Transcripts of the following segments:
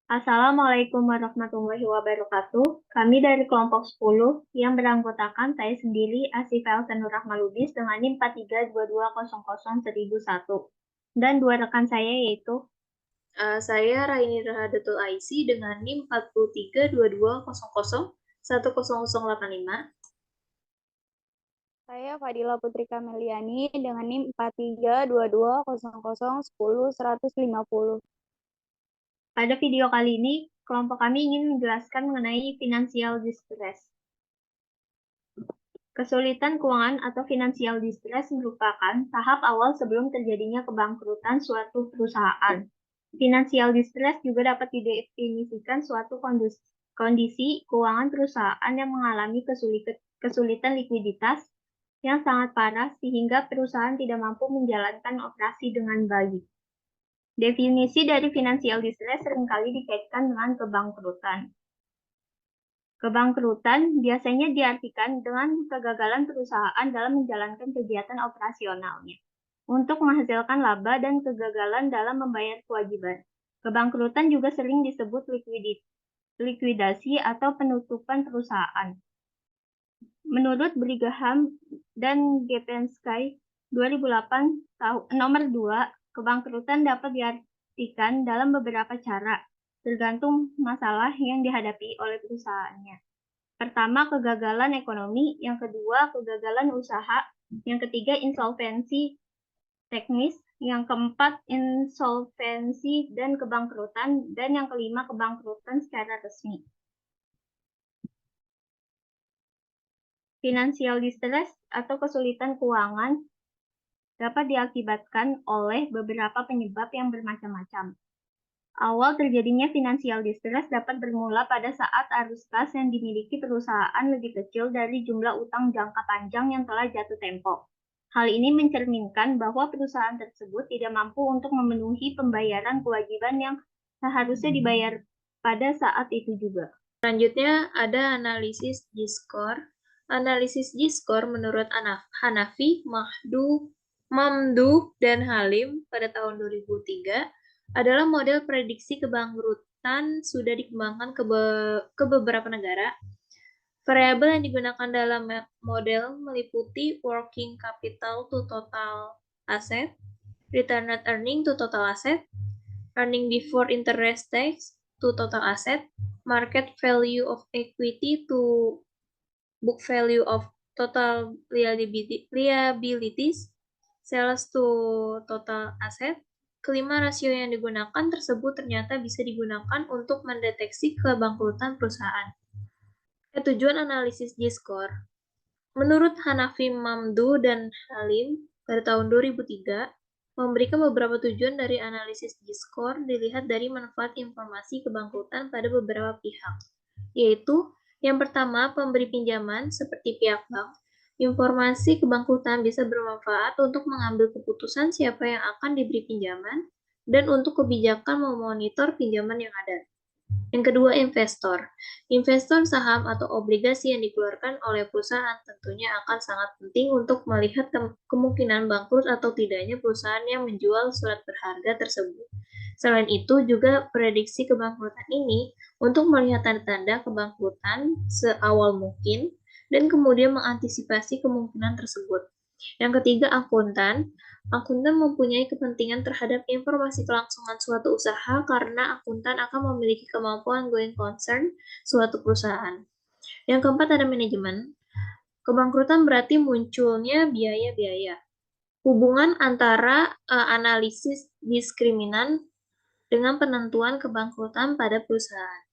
Assalamualaikum warahmatullahi wabarakatuh. Kami dari kelompok 10 yang beranggotakan saya sendiri, Asif Elsanur Rahmaludis dengan NIM 4322001001. Dan dua rekan saya yaitu Saya Raini Rahadatul Aisi dengan NIM 4322001085. Saya Fadila Putri Kameliani dengan NIM 432200100150. pada video kali ini, kelompok kami ingin menjelaskan mengenai financial distress. Kesulitan keuangan atau financial distress merupakan tahap awal sebelum terjadinya kebangkrutan suatu perusahaan. Financial distress juga dapat didefinisikan suatu kondisi keuangan perusahaan yang mengalami kesulitan likuiditas yang sangat parah sehingga perusahaan tidak mampu menjalankan operasi dengan baik. Definisi dari financial distress seringkali dikaitkan dengan kebangkrutan. Kebangkrutan biasanya diartikan dengan kegagalan perusahaan dalam menjalankan kegiatan operasionalnya untuk menghasilkan laba dan kegagalan dalam membayar kewajiban. Kebangkrutan juga sering disebut likuidasi atau penutupan perusahaan. Menurut Brigham dan Gepensky 2008 nomor 2, kebangkrutan dapat diartikan dalam beberapa cara, tergantung masalah yang dihadapi oleh perusahaannya. Pertama, kegagalan ekonomi, yang kedua, kegagalan usaha, yang ketiga, insolvensi teknis, yang keempat, insolvensi dan kebangkrutan, dan yang kelima, kebangkrutan secara resmi. Financial distress atau kesulitan keuangan dapat diakibatkan oleh beberapa penyebab yang bermacam-macam. Awal terjadinya financial distress dapat bermula pada saat arus kas yang dimiliki perusahaan lebih kecil dari jumlah utang jangka panjang yang telah jatuh tempo. Hal ini mencerminkan bahwa perusahaan tersebut tidak mampu untuk memenuhi pembayaran kewajiban yang seharusnya dibayar pada saat itu juga. Selanjutnya ada analisis G-score. Analisis G-score menurut Hanafi, Mamdu, dan Halim pada tahun 2003 adalah model prediksi kebangkrutan sudah dikembangkan ke beberapa negara. Variabel yang digunakan dalam model meliputi working capital to total asset, return net earning to total asset, earning before interest tax to total asset, market value of equity to book value of total liabilities, sales to total asset. Kelima rasio yang digunakan tersebut ternyata bisa digunakan untuk mendeteksi kebangkrutan perusahaan. Tujuan analisis G-score. Menurut Hanafi, Mamdu, dan Halim pada tahun 2003, memberikan beberapa tujuan dari analisis G-score dilihat dari manfaat informasi kebangkrutan pada beberapa pihak, yaitu yang pertama, pemberi pinjaman seperti pihak bank. Informasi kebangkrutan bisa bermanfaat untuk mengambil keputusan siapa yang akan diberi pinjaman dan untuk kebijakan memonitor pinjaman yang ada. Yang kedua, investor. Investor saham atau obligasi yang dikeluarkan oleh perusahaan tentunya akan sangat penting untuk melihat kemungkinan bangkrut atau tidaknya perusahaan yang menjual surat berharga tersebut. Selain itu, juga prediksi kebangkrutan ini untuk melihat tanda-tanda kebangkrutan seawal mungkin dan kemudian mengantisipasi kemungkinan tersebut. Yang ketiga, akuntan. Akuntan mempunyai kepentingan terhadap informasi kelangsungan suatu usaha karena akuntan akan memiliki kemampuan going concern suatu perusahaan. Yang keempat ada manajemen. Kebangkrutan berarti munculnya biaya-biaya. Hubungan antara analisis diskriminan dengan penentuan kebangkrutan pada perusahaan.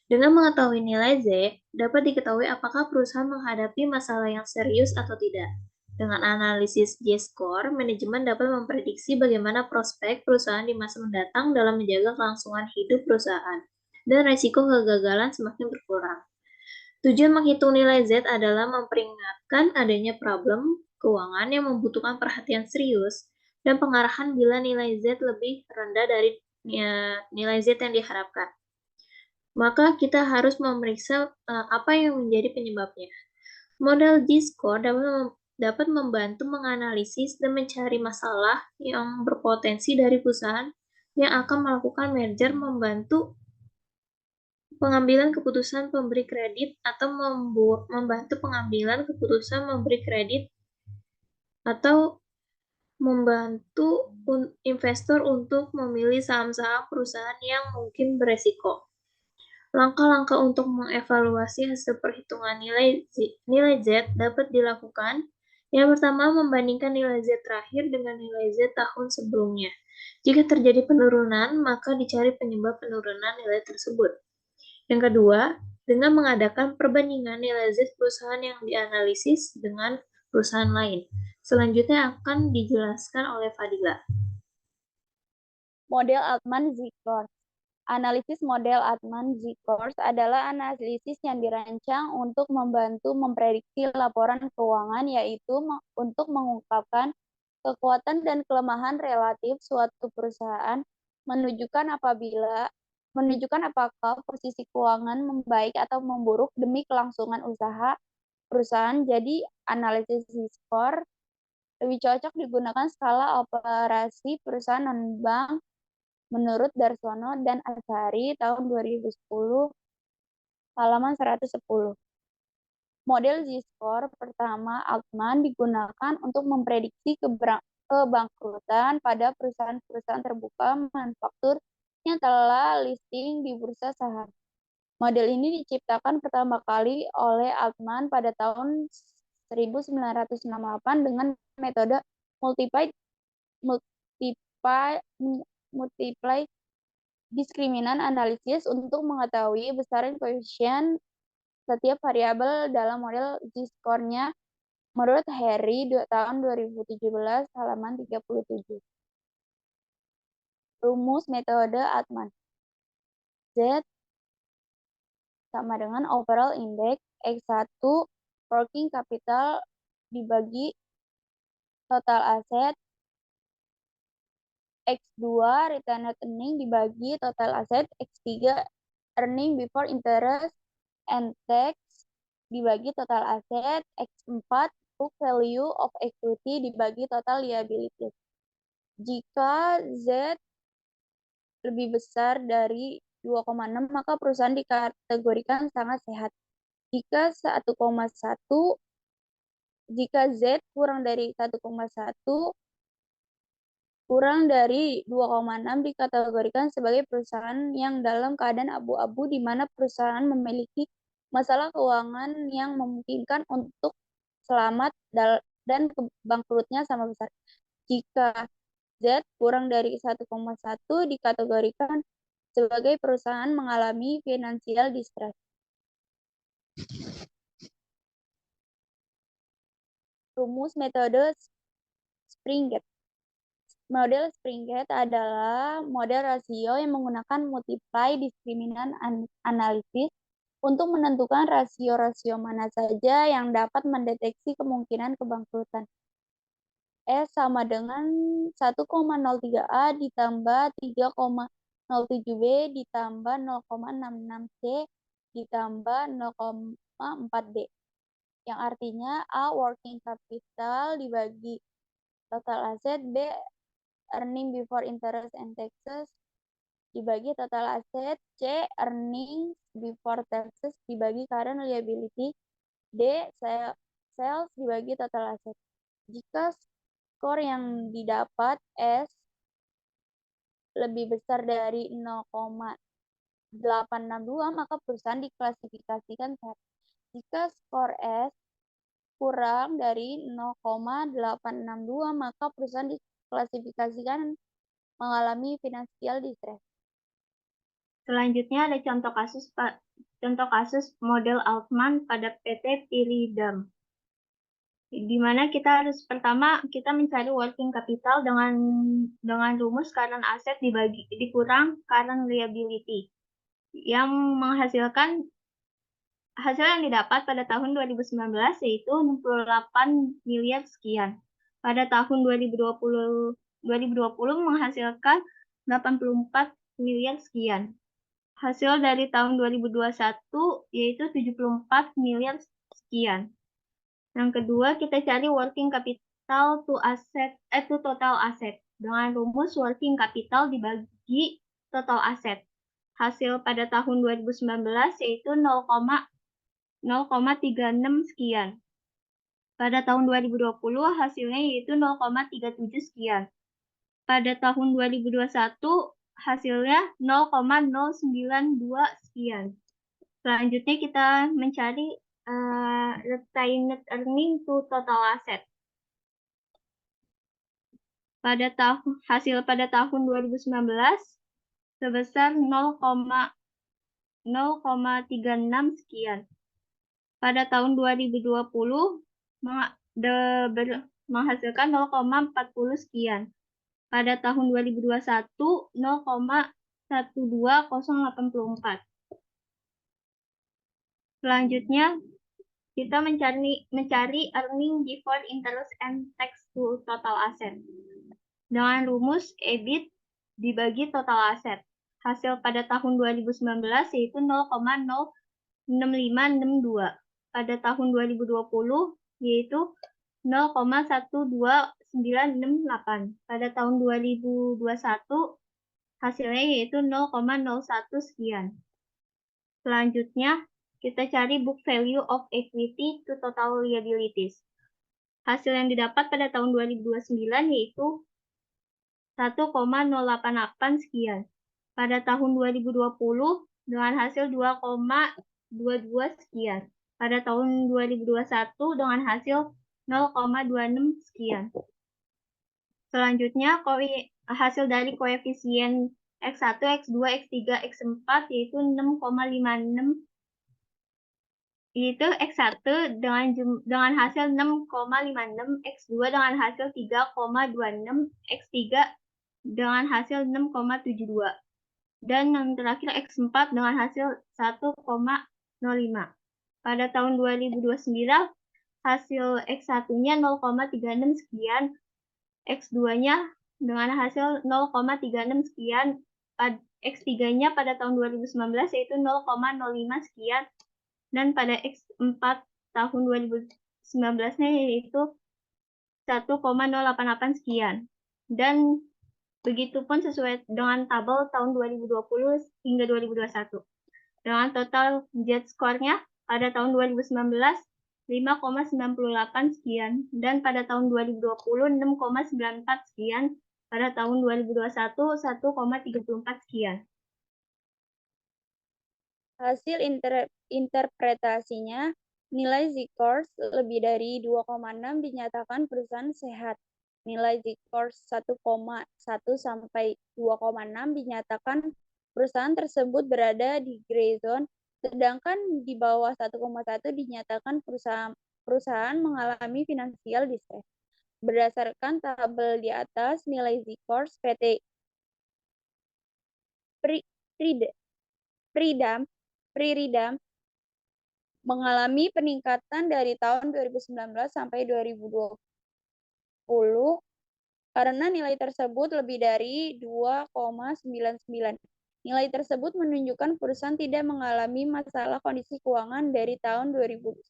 Dengan mengetahui nilai Z, dapat diketahui apakah perusahaan menghadapi masalah yang serius atau tidak. Dengan analisis J-score, manajemen dapat memprediksi bagaimana prospek perusahaan di masa mendatang dalam menjaga kelangsungan hidup perusahaan, dan risiko kegagalan semakin berkurang. Tujuan menghitung nilai Z adalah memperingatkan adanya problem keuangan yang membutuhkan perhatian serius dan pengarahan bila nilai Z lebih rendah dari nilai Z yang diharapkan. Maka kita harus memeriksa apa yang menjadi penyebabnya. Model G-score dapat membantu menganalisis dan mencari masalah yang berpotensi dari perusahaan yang akan melakukan merger membantu pengambilan keputusan pemberi kredit atau membantu pengambilan keputusan memberi kredit atau membantu investor untuk memilih saham-saham perusahaan yang mungkin beresiko. Langkah-langkah untuk mengevaluasi hasil perhitungan nilai Z dapat dilakukan. Yang pertama, membandingkan nilai Z terakhir dengan nilai Z tahun sebelumnya. Jika terjadi penurunan, maka dicari penyebab penurunan nilai tersebut. Yang kedua, dengan mengadakan perbandingan nilai Z perusahaan yang dianalisis dengan perusahaan lain. Selanjutnya akan dijelaskan oleh Fadila. Model Altman-Zikors. Analisis model Altman-Zikors adalah analisis yang dirancang untuk membantu memprediksi laporan keuangan, yaitu untuk mengungkapkan kekuatan dan kelemahan relatif suatu perusahaan, menunjukkan apakah posisi keuangan membaik atau memburuk demi kelangsungan usaha perusahaan. Jadi, analisis skor lebih cocok digunakan skala operasi perusahaan non-bank menurut Darsono dan Azhari tahun 2010, halaman 110. Model Z-score pertama Altman digunakan untuk memprediksi kebangkrutan pada perusahaan-perusahaan terbuka manufaktur yang telah listing di bursa saham. Model ini diciptakan pertama kali oleh Altman pada tahun 1968 dengan metode multiply diskriminan analisis untuk mengetahui besaran koefisien setiap variabel dalam model Z-score-nya menurut Harry tahun 2017 halaman 37. Rumus metode Altman. Z sama dengan overall index X1 working capital dibagi total aset, X2 retained earning dibagi total aset, X3 earning before interest and tax dibagi total aset, X4 book value of equity dibagi total liabilities. Jika Z lebih besar dari 2,6 maka perusahaan dikategorikan sangat sehat. Jika Z kurang dari 1,1 kurang dari 2,6 dikategorikan sebagai perusahaan yang dalam keadaan abu-abu, di mana perusahaan memiliki masalah keuangan yang memungkinkan untuk selamat dan bangkrutnya sama besar. Jika Z kurang dari 1,1 dikategorikan sebagai perusahaan mengalami financial distress. Rumus metode Springate. Model Springate adalah model rasio yang menggunakan multiply diskriminan analisis untuk menentukan rasio-rasio mana saja yang dapat mendeteksi kemungkinan kebangkrutan. S sama dengan 1,03A ditambah 3,07B ditambah 0,66C ditambah 0,4D. Yang artinya A working capital dibagi total aset, B earning before interest and taxes dibagi total aset, C earning before taxes dibagi current liability, D sales dibagi total aset. Jika skor yang didapat S lebih besar dari 0,862 maka perusahaan diklasifikasikan sehat. Jika skor S kurang dari 0,862 maka perusahaan diklasifikasikan mengalami financial distress. Selanjutnya ada contoh kasus model Altman pada PT Piridam. Di mana kita harus pertama kita mencari working capital dengan rumus current asset dikurang current liability yang menghasilkan hasil yang didapat pada tahun 2019 yaitu 68 miliar sekian. Pada tahun 2020 menghasilkan 84 miliar sekian. Hasil dari tahun 2021 yaitu 74 miliar sekian. Yang kedua, kita cari working capital to total asset dengan rumus working capital dibagi total asset. hasil pada tahun 2019 yaitu 0,36 sekian. Pada tahun 2020 hasilnya yaitu 0,37 sekian. Pada tahun 2021 hasilnya 0,092 sekian. Selanjutnya kita mencari retained earning to total asset. Hasil pada tahun 2019 sebesar 0,36 sekian. Pada tahun 2020 menghasilkan 0,40 sekian. Pada tahun 2021 0,12084. Selanjutnya kita mencari earning before interest and tax to total asset. Dengan rumus EBIT dibagi total aset. Hasil pada tahun 2019 yaitu 0,06562. Pada tahun 2020 yaitu 0,12968. Pada tahun 2021 hasilnya yaitu 0,01 sekian. Selanjutnya kita cari book value of equity to total liabilities. Hasil yang didapat pada tahun 2029 yaitu 1,088 sekian. Pada tahun 2020 dengan hasil 2,22 sekian. Pada tahun 2021 dengan hasil 0,26 sekian. Selanjutnya hasil dari koefisien X1, X2, X3, X4 yaitu 6,56 yaitu X1 dengan hasil 6,56, X2 dengan hasil 3,26, X3 dengan hasil 6,72. Dan yang terakhir X4 dengan hasil 1,05. Pada tahun 2029 hasil X1-nya 0,36 sekian, X2-nya dengan hasil 0,36 sekian, X3-nya pada tahun 2019 yaitu 0,05 sekian, dan pada X4 tahun 2019-nya yaitu 1,088 sekian. Dan begitupun sesuai dengan tabel tahun 2020 hingga 2021. Dengan total Z-score-nya pada tahun 2019 5,98 sekian, dan pada tahun 2020 6,94 sekian, pada tahun 2021 1,34 sekian. Hasil interpretasinya, nilai Z-scores lebih dari 2,6 dinyatakan perusahaan sehat. Nilai Z-scores 1,1 sampai 2,6 dinyatakan perusahaan tersebut berada di gray zone, sedangkan di bawah 1,1 dinyatakan perusahaan mengalami financial distress. Berdasarkan tabel di atas, nilai Z-scores PT Priridam mengalami peningkatan dari tahun 2019 sampai 2020 karena nilai tersebut lebih dari 2,99. Nilai tersebut menunjukkan perusahaan tidak mengalami masalah kondisi keuangan dari tahun 2019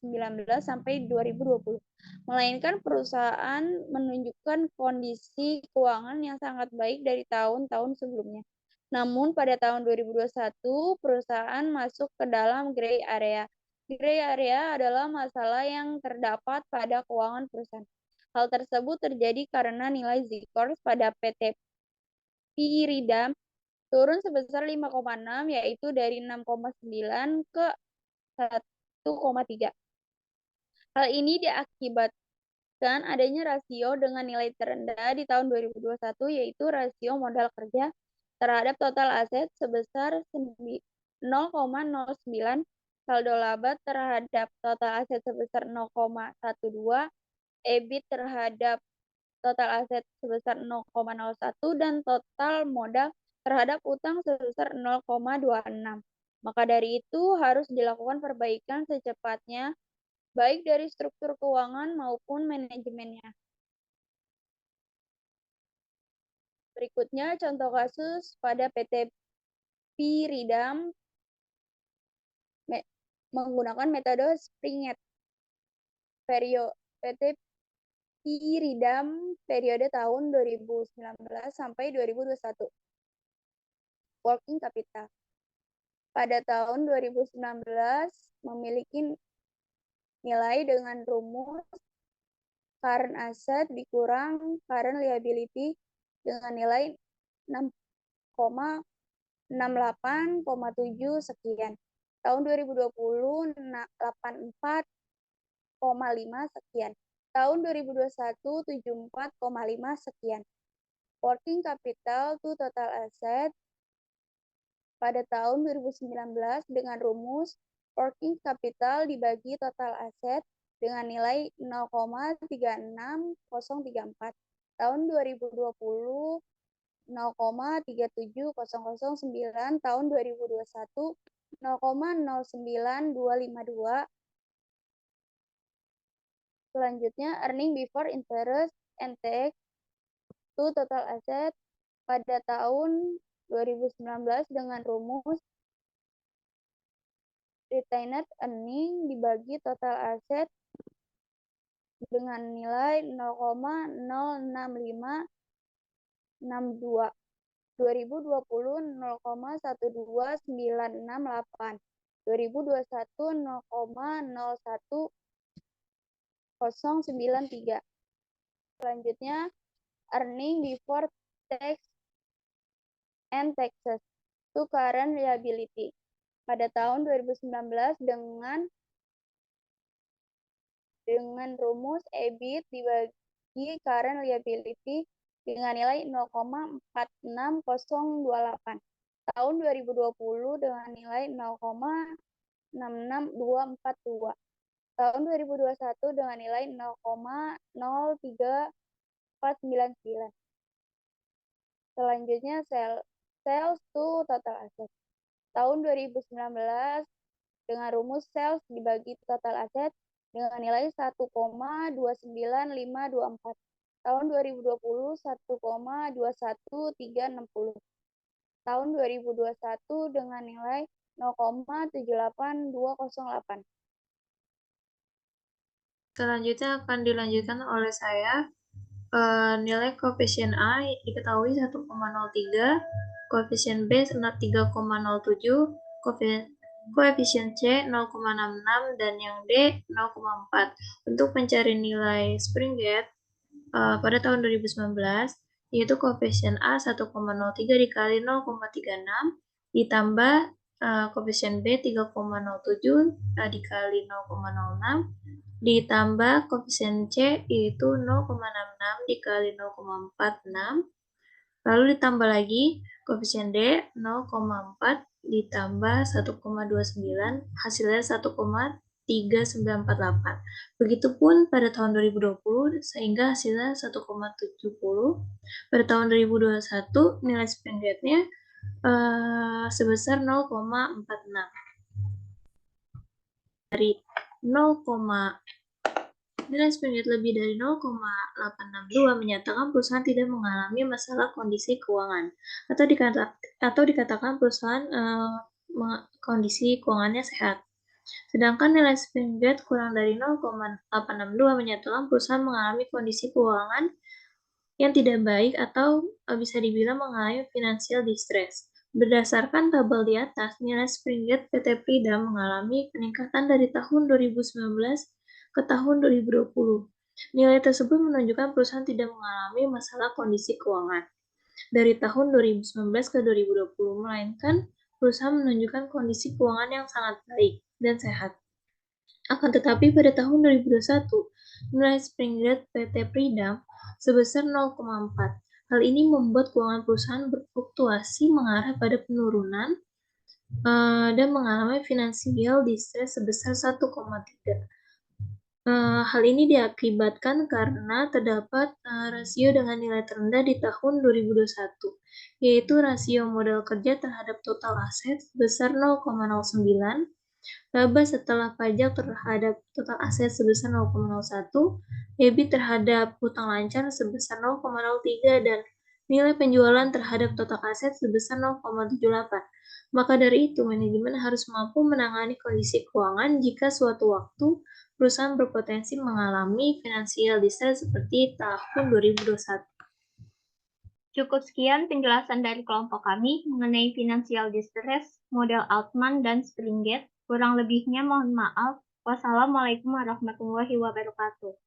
sampai 2020, melainkan perusahaan menunjukkan kondisi keuangan yang sangat baik dari tahun-tahun sebelumnya. Namun pada tahun 2021, perusahaan masuk ke dalam gray area. Gray area adalah masalah yang terdapat pada keuangan perusahaan. Hal tersebut terjadi karena nilai Z-scores pada PT Piridam turun sebesar 5,6, yaitu dari 6,9 ke 1,3. Hal ini diakibatkan adanya rasio dengan nilai terendah di tahun 2021, yaitu rasio modal kerja terhadap total aset sebesar 0,09, saldo laba terhadap total aset sebesar 0,12, EBIT terhadap total aset sebesar 0,01, dan total modal terhadap utang sebesar 0,26. Maka dari itu harus dilakukan perbaikan secepatnya, baik dari struktur keuangan maupun manajemennya. Berikutnya contoh kasus pada PT Piridam menggunakan metode Springett. PT Piridam periode tahun 2019 sampai 2021. Working capital. pada tahun 2019 memiliki nilai dengan rumus current asset dikurang current liability dengan nilai 6,68,7 sekian. Tahun 2020 84,5 sekian. Tahun 2021 74,5 sekian. Working capital to total asset pada tahun 2019 dengan rumus working capital dibagi total aset dengan nilai 0,36034. Tahun 2020 0,37009, tahun 2021 0,092252. Selanjutnya earning before interest and tax to total asset pada tahun 2019 dengan rumus retained earning dibagi total aset dengan nilai 0,06562. 2020 0,12968. 2021 0,01093. Selanjutnya earning before tax and taxes to current liability pada tahun 2019 dengan rumus EBIT dibagi current liability dengan nilai 0,46028. Tahun 2020 dengan nilai 0,66242. Tahun 2021 dengan nilai 0,03499. Selanjutnya sales to total asset. Tahun 2019 dengan rumus sales dibagi total aset dengan nilai 1,295524. Tahun 2020 1,21360. Tahun 2021 dengan nilai 0,78208. Selanjutnya akan dilanjutkan oleh saya. Nilai koefisien A diketahui 1,03, koefisien B 3,07, koefisien C 0,66, dan yang D 0,4. Untuk mencari nilai spring gate pada tahun 2019, yaitu koefisien A 1,03 dikali 0,36, ditambah koefisien B 3,07 dikali 0,06, ditambah koefisien C yaitu 0,66 dikali 0,46, lalu ditambah lagi koefisien D 0,4 ditambah 1,29, hasilnya 1,3948. Begitupun pada tahun 2020 sehingga hasilnya 1,70. Pada tahun 2021 nilai spring rate-nya sebesar 0,46. Dari nilai spring rate lebih dari 0,862 menyatakan perusahaan tidak mengalami masalah kondisi keuangan atau dikatakan perusahaan kondisi keuangannya sehat. Sedangkan nilai spring rate kurang dari 0,862 menyatakan perusahaan mengalami kondisi keuangan yang tidak baik atau bisa dibilang mengalami financial distress. Berdasarkan tabel di atas, nilai spring rate PT Pridam mengalami peningkatan dari tahun 2019 ke tahun 2020. Nilai tersebut menunjukkan perusahaan tidak mengalami masalah kondisi keuangan dari tahun 2019 ke 2020, melainkan perusahaan menunjukkan kondisi keuangan yang sangat baik dan sehat. Akan tetapi pada tahun 2021, nilai spring rate PT Pridam sebesar 0,4. Hal ini membuat keuangan perusahaan berfluktuasi mengarah pada penurunan dan mengalami financial distress sebesar 1,3. Hal ini diakibatkan karena terdapat rasio dengan nilai terendah di tahun 2021, yaitu rasio modal kerja terhadap total aset sebesar 0,09, laba setelah pajak terhadap total aset sebesar 0,01, EBIT terhadap hutang lancar sebesar 0,03, dan nilai penjualan terhadap total aset sebesar 0,78. Maka dari itu, manajemen harus mampu menangani kondisi keuangan jika suatu waktu perusahaan berpotensi mengalami financial distress seperti tahun 2021. Cukup sekian penjelasan dari kelompok kami mengenai financial distress, model Altman, dan Springate. Kurang lebihnya mohon maaf. Wassalamualaikum warahmatullahi wabarakatuh.